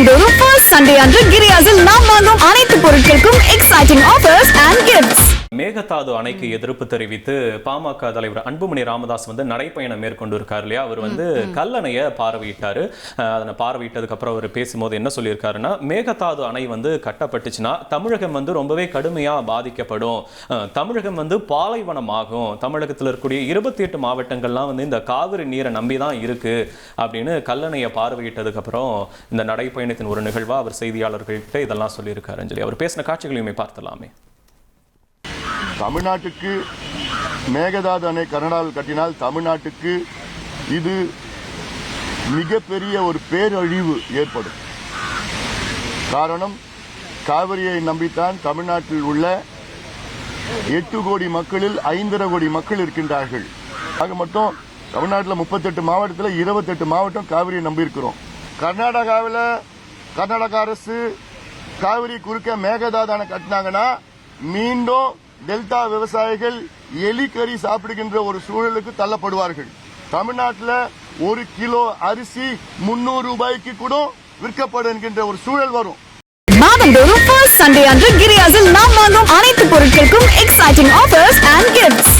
மாதந்தோறும் first Sunday அன்று கிரியாஸில் நாம் வாங்கும் அனைத்து பொருட்களுக்கும் exciting offers and gifts. Mekedatu அணைக்கு எதிர்ப்பு தெரிவித்து பாமக தலைவர் அன்புமணி ராமதாஸ் நடைப்பயணம் மேற்கொண்டு இருக்காரு இல்லையா. அவர் கல்லணையை பார்வையிட்டாரு. அதனை பார்வையிட்டதுக்கு அப்புறம் அவர் பேசும்போது என்ன சொல்லியிருக்காருன்னா, மேகதாது அணை கட்டப்பட்டுச்சுன்னா தமிழகம் ரொம்பவே கடுமையா பாதிக்கப்படும். தமிழகம் பாலைவனம் ஆகும். தமிழகத்தில் இருக்கக்கூடிய 28 மாவட்டங்கள்லாம் இந்த காவிரி நீரை நம்பிதான் இருக்கு அப்படின்னு கல்லணையை பார்வையிட்டதுக்கு அப்புறம் இந்த நடைப்பயணத்தின் ஒரு நிகழ்வா அவர் செய்தியாளர்கள்கிட்ட இதெல்லாம் சொல்லியிருக்காரு. அஞ்சலி, அவர் பேசின காட்சிகளையுமே பார்த்தலாமே. தமிழ்நாட்டுக்கு மேகதாது அணை கர்நாடகாவில் கட்டினால் தமிழ்நாட்டுக்கு இது மிகப்பெரிய ஒரு பேரழிவு ஏற்படும். காரணம், காவிரியை நம்பித்தான் தமிழ்நாட்டில் உள்ள 8 கோடி மக்களில் 5.5 கோடி மக்கள் இருக்கின்றார்கள். ஆக மொத்தம் தமிழ்நாட்டில் 38 மாவட்டத்தில் 28 மாவட்டம் காவிரியை நம்பி இருக்கிறோம். கர்நாடக அரசு காவிரி குறுக்க மேகதாது அணை கட்டினாங்கன்னா மீண்டும் டெல்டா விவசாயிகள் எலிக்கறி சாப்பிடுகின்ற ஒரு சூழலுக்கு தள்ளப்படுவார்கள். தமிழ்நாட்டில் 1 கிலோ அரிசி 300 ரூபாய்க்கு கூட விற்கப்படும் என்கின்ற ஒரு சூழல் வரும். மாதந்தோறும் ஃபர்ஸ்ட் சண்டே அன்று கிரியாஸில் நாம் வாங்கும் அனைத்து பொருட்களுக்கும் எக்ஸைட்டிங் ஆஃபர்ஸ் அண்ட் கிஃப்ட்ஸ்.